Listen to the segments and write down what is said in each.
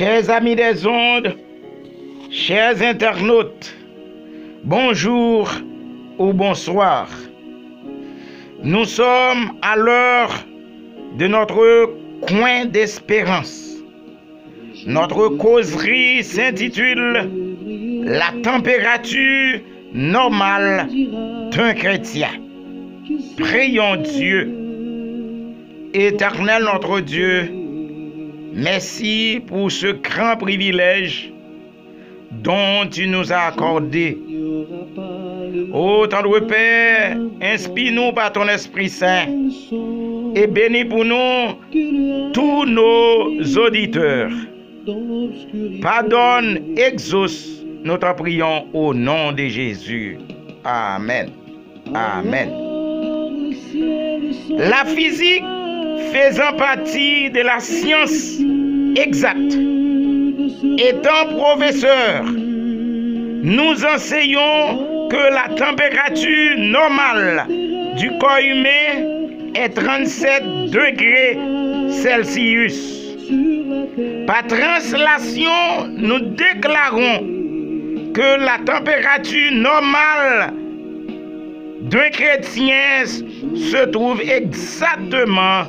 Chers amis des ondes, chers internautes, bonjour ou bonsoir. Nous sommes à l'heure de notre coin d'espérance. Notre causerie s'intitule « La température normale d'un chrétien ». Prions Dieu. Éternel notre Dieu, merci pour ce grand privilège dont tu nous as accordé. Ô tendre Père, inspire-nous par ton Esprit Saint et bénis pour nous tous nos auditeurs. Pardonne, exauce, nous t'en prions au nom de Jésus. Amen. Amen. La physique faisant partie de la science exacte. Étant professeur, nous enseignons que la température normale du corps humain est 37 degrés Celsius. Par translation, nous déclarons que la température normale d'un chrétien se trouve exactement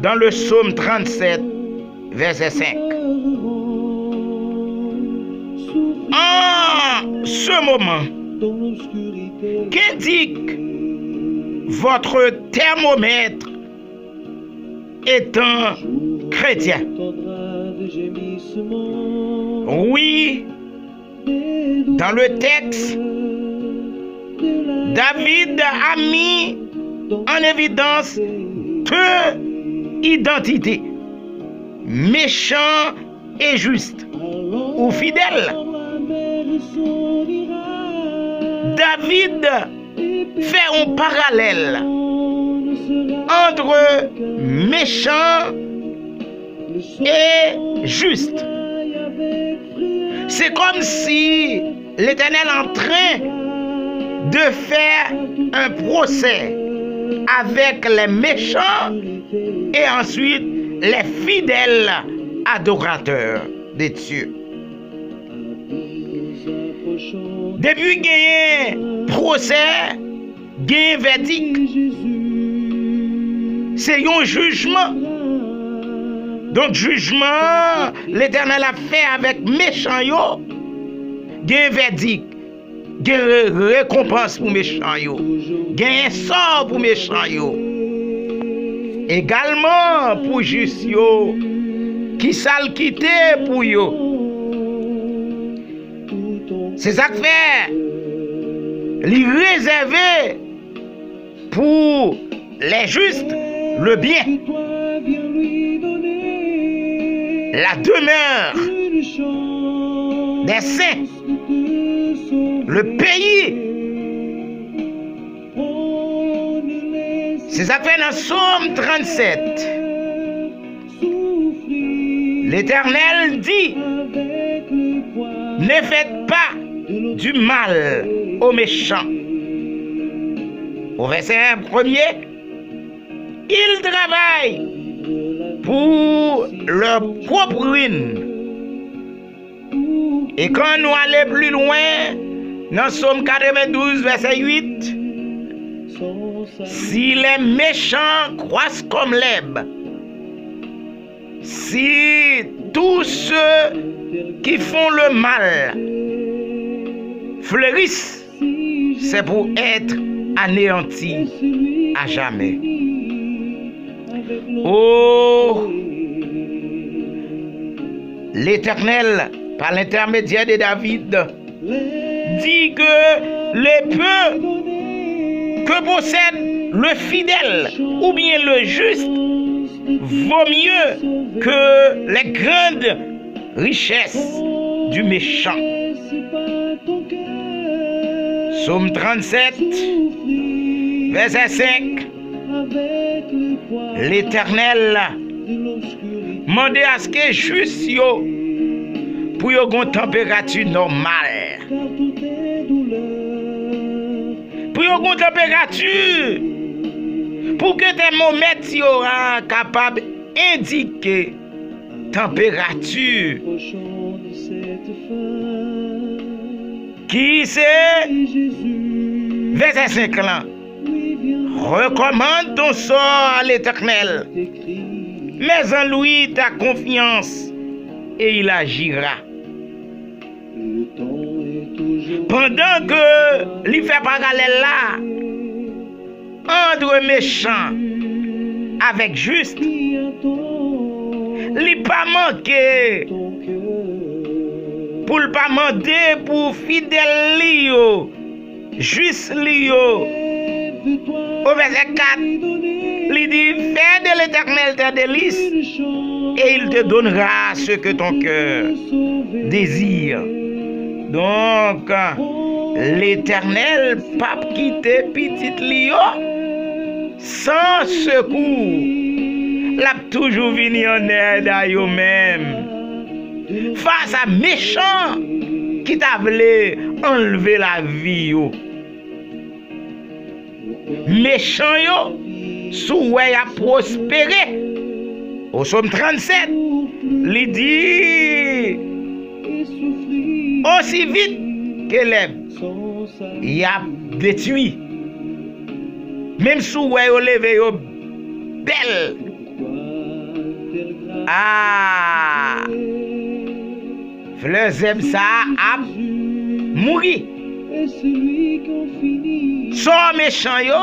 dans le psaume 37, verset 5. En ce moment, qu'indique votre thermomètre étant chrétien? Oui, dans le texte, David a mis en évidence deux identités, méchant et juste, ou fidèle. David fait un parallèle entre méchant et juste. C'est comme si l'Éternel est en train de faire un procès avec les méchants et ensuite les fidèles adorateurs de Dieu. Depuis qu'il y a un procès, il y a un verdict. C'est un jugement. Donc, jugement, l'Éternel a fait avec méchants. Il y a un verdict. Il y a une récompense pour méchants. Il y a un sort pour méchants. Également pour juste qui s'al quitté pour eux. C'est ça que fait. Les réserver pour les justes le bien. La demeure des saints. Le pays. C'est ça que fait dans Psaume 37. L'Éternel dit: ne faites pas du mal aux méchants. Au verset 1er, ils travaillent pour leur propre ruine. Et quand nous allons plus loin, dans Psaume 92, verset 8, si les méchants croissent comme l'herbe, si tous ceux qui font le mal fleurissent, c'est pour être anéantis à jamais. Oh, l'Éternel, par l'intermédiaire de David, dit que les peu que possède le fidèle ou bien le juste vaut mieux que les grandes richesses du méchant. Psaume 37, verset 5. L'Éternel demande à ce que juste pour une température normale. Pour une température, pour que tes thermomètre sera capable d'indiquer température. Qui c'est? Verset 5 là. Recommande ton sort à l'Éternel. Mets en lui ta confiance et il agira. Pendant que lui fait parallèle là entre méchant avec juste, lui pas manqué pour le pas demander pour fidèle lio, juste lio. Au verset 4, il dit fais de l'Éternel ta délice et il te donnera ce que ton cœur désire. Donc, l'Éternel pas quitter petit lio sans secours. L'a toujours venu en aide à eux-mêmes. Face à méchant qui t'a voulu enlever la vie yo. Méchant yo, souhait à prospérer. Au psaume 37, il dit aussi vite que l'herbe, il a détruit. Même souhait au lever yo belle. Ah, fleur zeb ça a mouri. Son méchant yo,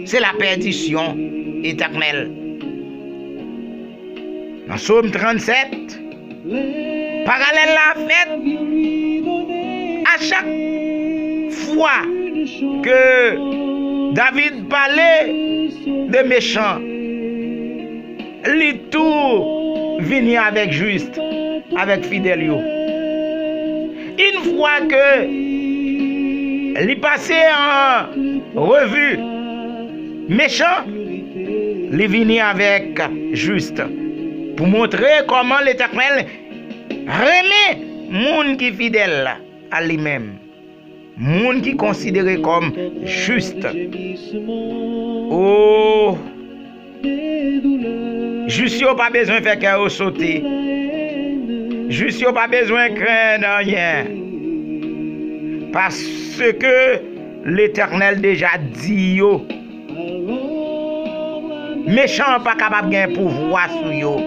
c'est la perdition éternelle. Dans Psaume 37, parallèle la fête, à chaque fois que David parlait de méchants, les tout venir avec juste, avec fidèle yo. Une fois que les passé en revue méchant, les venir avec juste pour montrer comment l'Éternel remet monde qui fidèle à lui-même, monde qui considéré comme juste. Oh, juste pas besoin de faire qu'à sauter. Juste pas besoin de craindre rien. Parce que l'Éternel déjà dit yo. Méchant pas capable de gagner pouvoir sur yo.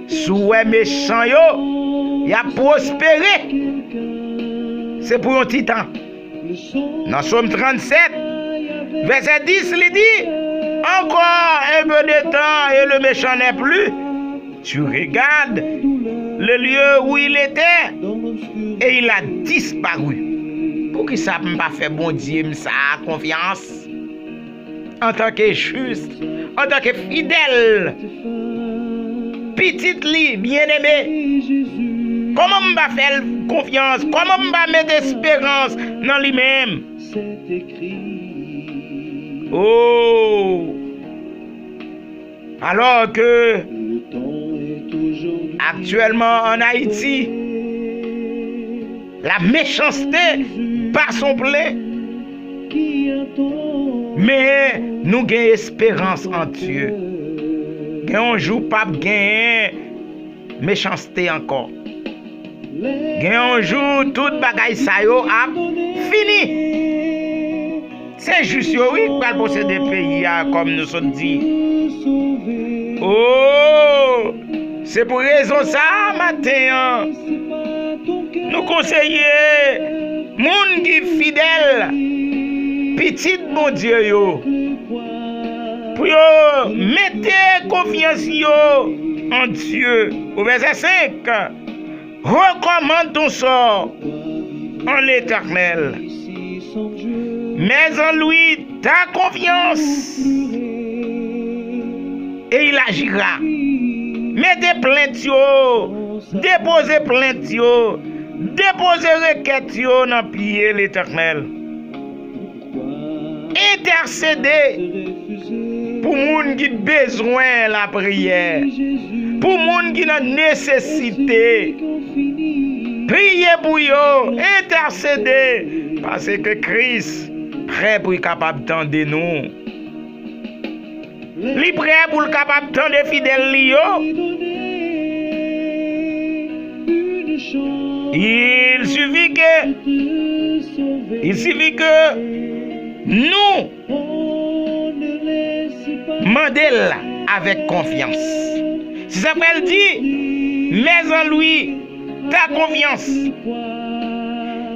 Sous méchant yo, il a prospéré. C'est pour un titan. Dans Psaume 37, verset 10, il dit encore un peu de temps et le méchant n'est plus. Tu regardes le lieu où il était et il a disparu. Pour qui ça ne pas fait bon Dieu ça confiance en tant que juste, en tant que fidèle, petite lit, bien-aimé. Comment on va faire confiance? Comment on va mettre espérance dans lui-même? Oh! Alors que actuellement en Haïti, la méchanceté par son plein. Mais nous avons espérance en Dieu. On ne joue pas gagner méchanceté encore. On joue toute bagaille ça yo a fini. C'est juste oui pour posséder des pays comme nous sommes dit. Oh, c'est pour raison ça matin. Nous conseillons moun qui fidèle, petit bon Dieu yo, pour yo mettez confiance yo en Dieu. Au verset 5, recommande ton sort en l'Éternel. Mets en lui ta confiance et il agira. Mettez plainte yo, déposez plainte yo, déposez requête yo dans pied l'Éternel. Intercédez pour moun qui besoin la prière, pour moun qui a nécessité. Priez pour yo, intercédez parce que Christ prêt pour être capable d'entendre nous. Li prêt pour le capable tant de fidèles li yo. Il suffit que nous mandel avec confiance. Si ça peut dit, mets en lui ta confiance.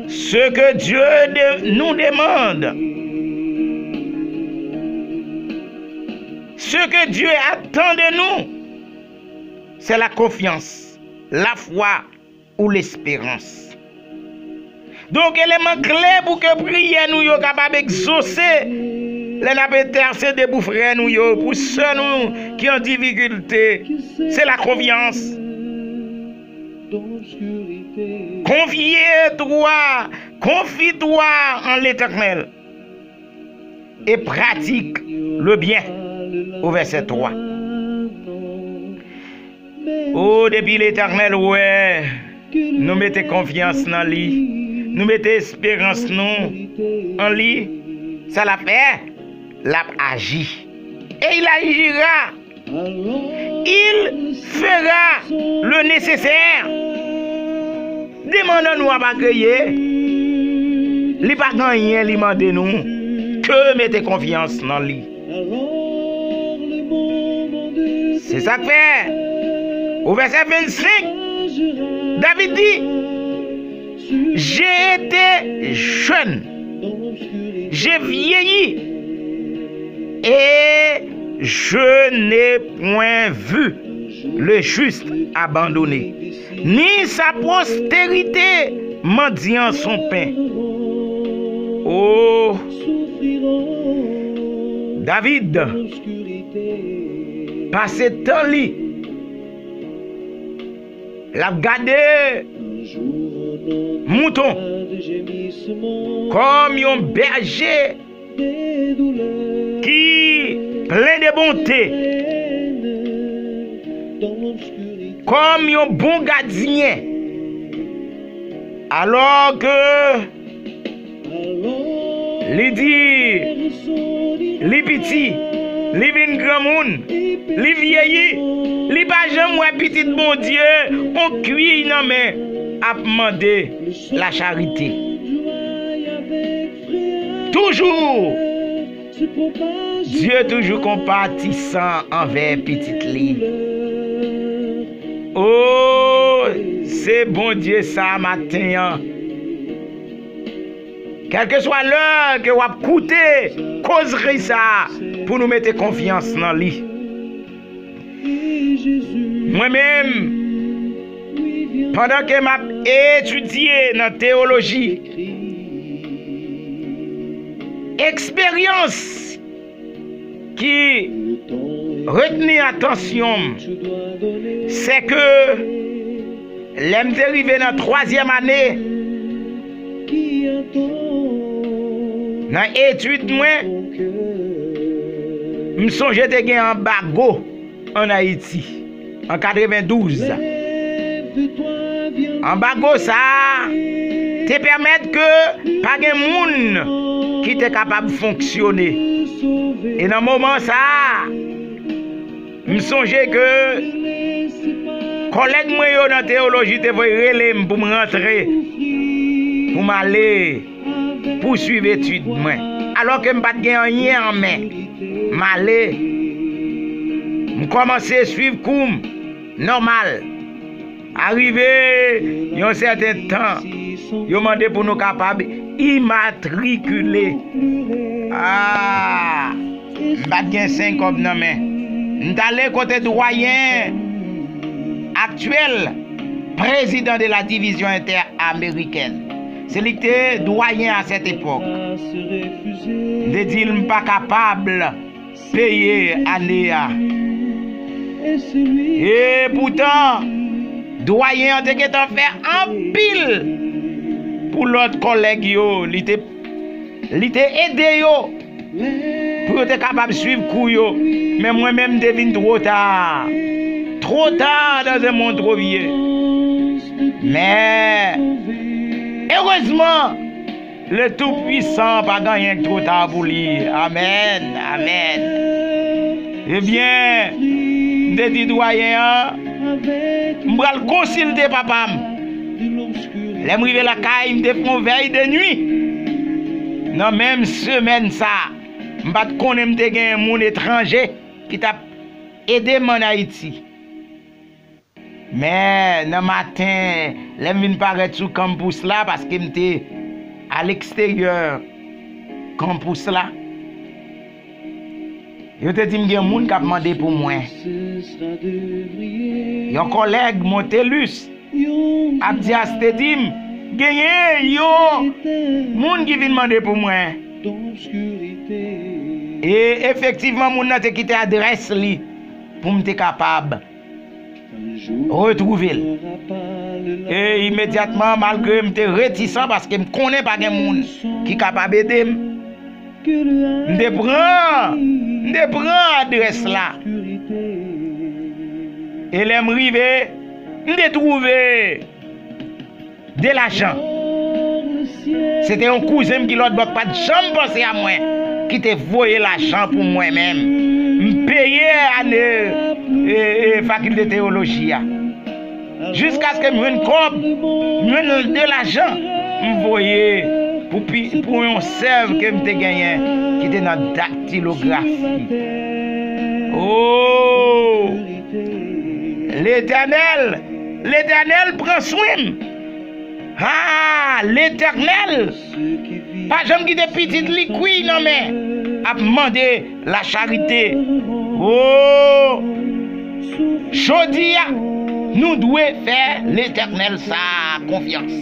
Ce que Dieu nous demande, ce que Dieu attend de nous, c'est la confiance, la foi ou l'espérance. Donc, élément clé pour que prière nous soyons capables d'exaucer les intercéder pour frères nous, pour ceux nous qui ont difficulté, c'est la confiance. Confie-toi en l'Éternel et pratique le bien. Au verset 3. Oh, depuis l'Éternel, ouais, nous mettons confiance dans lui, nous mettons espérance nous en lui, ça l'a fait, l'a agi. Et il agira, il fera le nécessaire. Demandons-nous à bagayer, il pas gagné, il demande nous que mettez confiance dans lui. C'est ça que fait. Au verset 25, David dit, j'ai été jeune, j'ai vieilli et je n'ai point vu le juste abandonné, ni sa postérité mendiant son pain. Oh, David, passé temps li, l'a gardé mouton comme un berger qui plein de bonté, comme un bon gardien, alors que li dit li petit, li vin grand moun, li vieilli, li pas jamais petit bon Dieu, on cuit non mais a demandé la charité. Toujours Dieu toujours compatissant envers petite li. Oh, c'est bon Dieu ça matin. Quelle que soit l'heure que vous avez coûté, causerie ça pour nous mettre confiance dans lui. Moi-même, pendant que j'ai étudié dans la théologie, expérience qui retenait attention, c'est que l'aime arrivé dans la 3e année, dans l'étude, je me songe de gagner un bagot en Haïti en 92. En bagot ça te permet que pas de monde qui est capable de fonctionner. Et dans le moment ça, je me songe que collègue moi dans la théologie te voient relais pour me rentrer, pour m'aller poursuivre l'étude. Alors que je n'ai pas de rien en main, m'aller, je commence à suivre comme normal. Arrivé, il y a un certain temps, il demandé pour nous capables immatriculer. Ah, je n'ai pas de 5 comme non mais. Nous allons côté doyen actuel, président de la division interaméricaine. C'est lui qui était doyen à cette époque. De dire qu'il n'est pas capable de payer année. Et pourtant, doyen a fait un pile pour l'autre collègue. Il était aidé pour être capable de suivre couillot. Mais moi-même, je devine trop tard. Trop tard dans un monde trop vieux. Mais heureusement, le Tout-Puissant n'a pas gagné trop tard pour lui. Amen. Amen. Eh bien, des citoyens, je vais consulter papa. Les m'rive la caille, me font veille de nuit. Dans même semaine ça, je vais connaître un monde étranger qui t'a aidé en Haïti. Mais dans le matin, je viens paraître sur le campus là parce que j'étais à l'extérieur campus là. Je te dis que y a des gens qui ont demandé pour moi. Il y a un collègue, Montelus, a dit à Stedim, il y a des gens qui viennent demander pour moi. Et effectivement, mon a quitté l'adresse pour me capable retrouver. Et immédiatement, malgré que je suis réticent parce que je ne connais pas de monde qui est capable d'aider, je prends l'adresse là. Et je m'arrive, je trouve de l'argent. C'était un cousin qui l'autre pas de chambre pensé à moi, qui te voyé l'argent pour moi-même. Je payais à la faculté de théologie. Jusqu'à ce que je me de l'argent, je voyais pour un serve que je gagné, qui était dans la dactylographie. Oh! L'Éternel prend soin. Ah, l'Éternel, pas jamais qui des petites liquides, non mais, a demandé la charité. Oh, Chodia, nous devons faire l'Éternel sa confiance.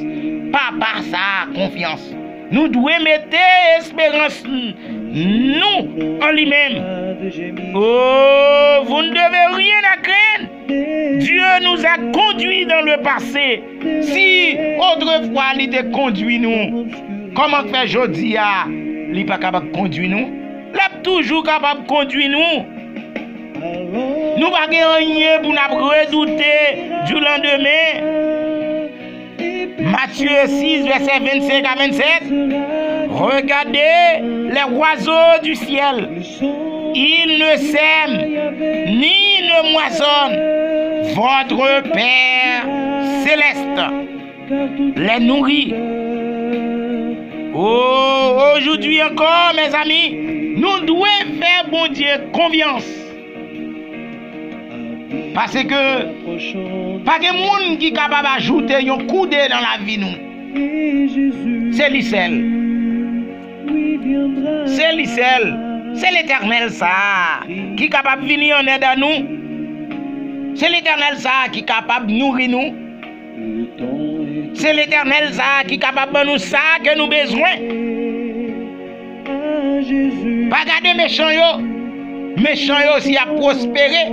Papa sa confiance. Nous devons mettre espérance nous en lui-même. Oh, vous ne devez rien à craindre. Dieu nous a conduits dans le passé. Si autrefois il te conduit nous, comment faire aujourd'hui? Il n'est pas capable de conduire nous. Il est toujours capable de conduire nous. Nous ne pouvons rien pour nous redouter du lendemain. Matthieu 6, verset 25 à 27. Regardez les oiseaux du ciel. Ils ne sèment ni ne moissonnent. Votre Père céleste les nourrit. Oh, aujourd'hui encore, mes amis, nous devons faire bon Dieu confiance. Parce que pas de monde qui est capable d'ajouter un coup de dans la vie nous. C'est lui seul. C'est lui seul. C'est l'Éternel ça qui est capable de venir en aide à nous. C'est l'Éternel ça qui est capable de nourrir nous. C'est l'Éternel ça qui est capable de nous ça que nous besoin. Pas garder méchant yo. Méchant yo si a prospéré.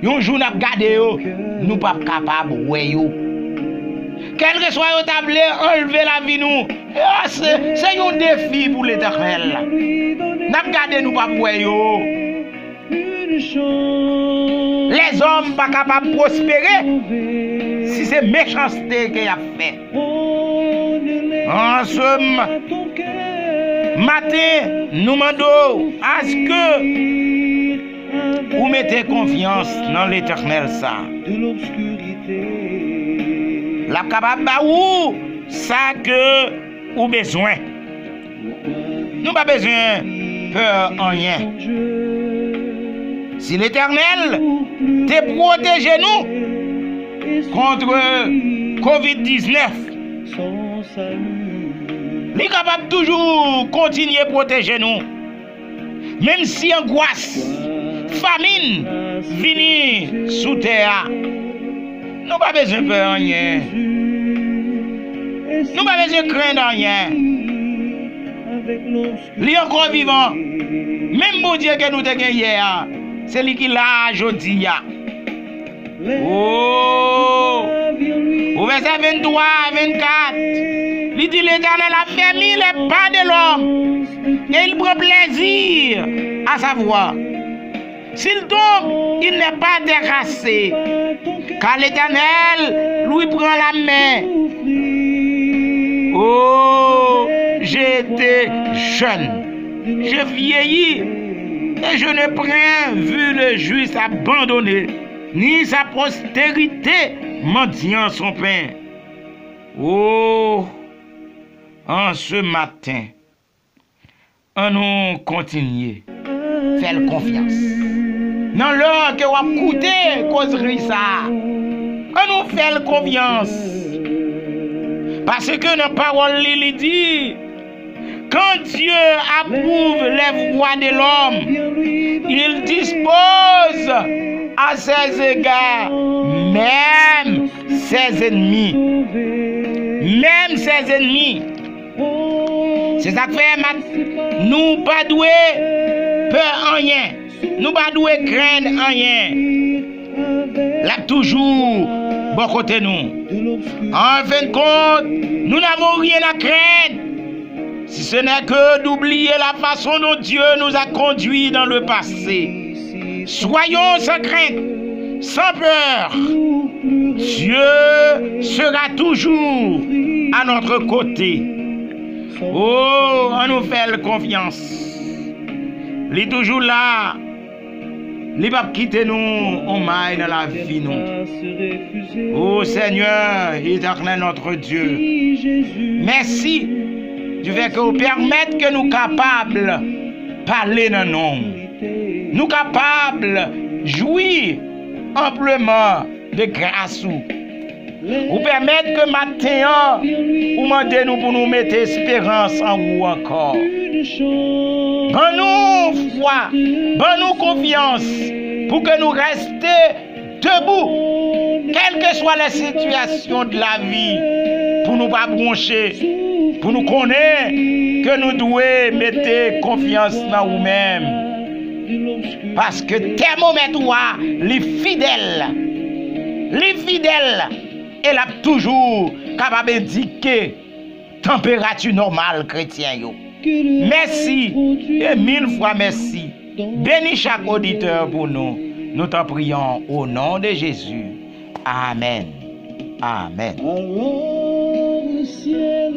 Un jour n'a gardé yo, nous pas capable ouais yo. Quel que soit yo tablé enlever la vie nous. C'est un défi pour l'Éternel. N'a gardé nous pas ouais yo. Les hommes pas capables de prospérer si c'est méchanceté qu'il a fait. En ce matin, nous demandons à ce que vous mettez confiance dans l'Éternel ça. La capable ou ça que vous besoin. Nous pas besoin peur en rien. Si l'Éternel te protège nous contre COVID-19, il est capable toujours continuer à protéger nous. Même si angoisse, famine vient sous terre, nous pas besoin de peur en rien. Nous pas besoin de craindre rien. Il est encore vivant. Même bon Dieu que nous avons gagné hier, c'est lui qui l'a aujourd'hui. Oh! Au verset 23 à 24, il dit l'Éternel a fermé les pas de l'homme et il prend plaisir à savoir. S'il tombe, il n'est pas terrassé, car l'Éternel lui prend la main. Oh, j'étais jeune, je vieillis Et je n'ai point vu le juste abandonné, ni sa postérité mendiant son pain. Oh, en ce matin, on nous continue faire confiance. Dans l'heure que vous écoutez causerie ça, on nous fait confiance. Parce que dans la parole, il dit, quand Dieu approuve les voies de l'homme, il dispose à ses égards, même ses ennemis. Même ses ennemis. C'est ça que fait, nous pas doué peur en rien. Nous pas doué craindre en rien. Là toujours, bon côté nous. En fin de compte, nous n'avons rien à craindre. Si ce n'est que d'oublier la façon dont Dieu nous a conduits dans le passé. Soyons sans crainte, sans peur. Dieu sera toujours à notre côté. Oh, on nous fait confiance. Il est toujours là. Il ne va pas quitter nous, on maille dans la vie nous. Oh Seigneur, éternel notre Dieu. Merci du fait que vous permettez que nous capables de parler dans nous. Nous capables de jouir amplement de grâce. Vous permettez que matin, vous demandez nous pour nous mettre espérance en vous encore. Bonne-nous foi, bonne-nous confiance pour que nous restions debout, quelles que soient les situations de la vie, pour nous pas broncher, pour nous connaître que nous devons mettre confiance dans nous-mêmes. Parce que thermomètre, les fidèles, elle a toujours capable d'indiquer température normale chrétien. Merci et mille fois merci. Bénis chaque auditeur pour nous. Nous t'en prions au nom de Jésus. Amen. Amen. Alors le ciel